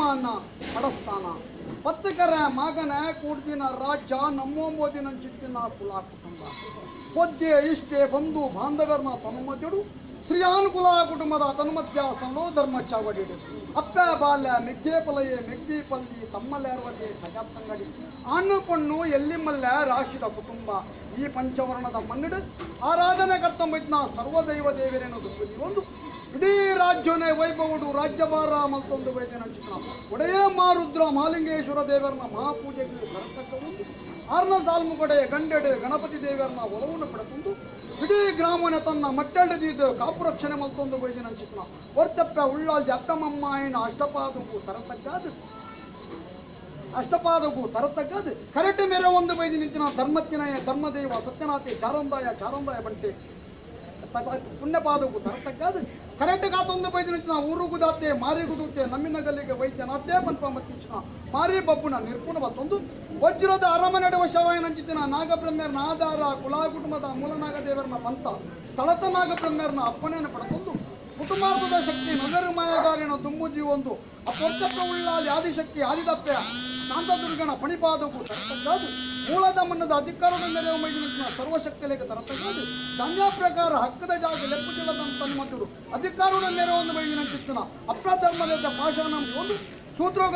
ಅನ್ನ ಪಡಸ್ತಾನ ಪತ್ತಕರ ಮಗನ ಕೂಡ್ದಿನ ರಾಜ್ಯ ನಮ್ಮೊಂಬೋದಿನ ಚಿತ್ತಿನ ಕುಲ ಕುಟುಂಬ ಪೊದ್ದೆ ಇಷ್ಟೇ ಬಂಧು ಬಾಂಧವರನ್ನ ತನುಮತಿಡು ಶ್ರೀಯಾನುಕುಲ ಕುಟುಂಬದ ತನ್ಮತ್ಯಾಸನೋ ಧರ್ಮ ಚಾವಡಿಡು ಅಪ್ಪ ಬಾಲ್ಯ ಮೆಗ್ಗೆ ಪಲಯೆ ಮೆಗ್ಗಿ ಪಲ್ಲಿ ತಮ್ಮಲ್ಲೇರ್ವದೆ ಜಗತ್ತಂಗಡಿ ಹಣ್ಣು ಪಣ್ಣು ಎಲ್ಲಿಮಲ್ಲ ರಾಶಿದ ಕುಟುಂಬ ಈ ಪಂಚವರ್ಣದ ಮನ್ನಿಡು ಆರಾಧನೆ ಕರ್ತಂಬೈತ್ನ ಸರ್ವದೈವ ದೇವರೇನದು ಒಂದು ಇಡೀ ರಾಜ್ಯನೇ ವೈಭವಡು ರಾಜ್ಯಭಾರ ಮತ್ತೊಂದು ವೈದ್ಯನ ಚಿತ್ರ ಒಡೆಯ ಮಾರುದ್ರ ಮಹಾಲಿಂಗೇಶ್ವರ ದೇವರನ್ನ ಮಹಾಪೂಜೆಗೆ ಬರತಕ್ಕ ಒಂದು ಆರ್ನ ಸಾಲ್ಮುಗಡೆ ಗಂಡೆಡೆ ಗಣಪತಿ ದೇವರನ್ನ ಒಲವನ್ನು ಪಡೆದುಕೊಂಡು ಇಡೀ ಗ್ರಾಮನೆ ತನ್ನ ಮಟ್ಟೆಡೆದಿದ್ದು ಕಾಪು ರಕ್ಷಣೆ ಮತ್ತೊಂದು ವೈದ್ಯನ ಚಿತ್ರ ಹೊರ್ತಪ್ಪ ಉಳ್ಳಾಲ್ದಿ ಅಕ್ಕಮಮ್ಮಾಯಿನ ಅಷ್ಟಪಾದಗೂ ತರತಕ್ಕದು ಕರೆಕ್ಟ್ ಮೇರೆ ಒಂದು ವೈದ್ಯ ನಿಂತಿನ ಧರ್ಮಜ್ಞನಯ ಧರ್ಮದೇವ ಸತ್ಯನಾಥೆ ಚಾರಂದಾಯ ಬಂಟೆ ಪುಣ್ಯಪಾದಗೂ ತರತಕ್ಕದು ಕರೆಕ್ಟ್ ಕಾತೊಂದು ವೈದ್ಯ ನಿಂತಿನ ಊರುಗುದಾತೆ ಮಾರಿಗುದುತ್ತೆ ನಮ್ಮಿನ ಗಲ್ಲಿಗೆ ವೈದ್ಯನಾಥೆ ಪನ್ಪ ಮತ್ತಿಂಚಿನ ಮಾರಿ ಬಬ್ಬುನ ನಿರ್ಪುಣ ಮತ್ತೊಂದು ವಜ್ರದ ಅರಮನೆ ವಶವಾಯ ನಂಚಿತ್ತಿನ ನಾಗಬ್ರಹ್ಮ್ಯರ್ನ ಆಧಾರ ಕುಲಾ ಕುಟುಂಬದ ಮೂಲನಾಗ ದೇವರನ್ನ ಪಂಥ ಸ್ಥಳತ ನಾಗಬ್ರಹ್ಮ್ಯರ್ನ ಅಪ್ಪಣೆಯನ್ನು ಪಡೆದುಕೊಂಡು ಕುಟುಂಬಾರ್ಥದ ಶಕ್ತಿ ನಗರ ಮಾಯಗಾರಿನ ದುಮ್ಮುಜಿ ಒಂದು ಅಪೊರ್ತಪ್ಪ ಉಳ್ಳಾಲಿ ಆದಿಶಕ್ತಿ ಆದಿದಪ್ಪೆ ಶಾಂತದುರ್ಗನ ಪಣಿಪಾದಗೂ ತರತಕ್ಕಾದು ಮೂಲದ ಮನ್ನದ ಅಧಿಕಾರದ ನೆರವು ಮೈದಿನ ಸರ್ವಶಕ್ತಿಲೆಗೆ ತರತಕ್ಕಾದು ಧನ್ಯ ಪ್ರಕಾರ ಹಕ್ಕದ ಜಾಗ ಲೆಪ್ಪುಚಿಲ್ಲದ ತನ್ಮತುಡು ಅಧಿಕಾರದ ನೆರವನ್ನು ಮೈದಿನ ಚಿತ್ತನ ಅಪ್ರಧರ್ಮದ ಪಾಷಾಣ ಒಂದು ಸೂತ್ರೋಗ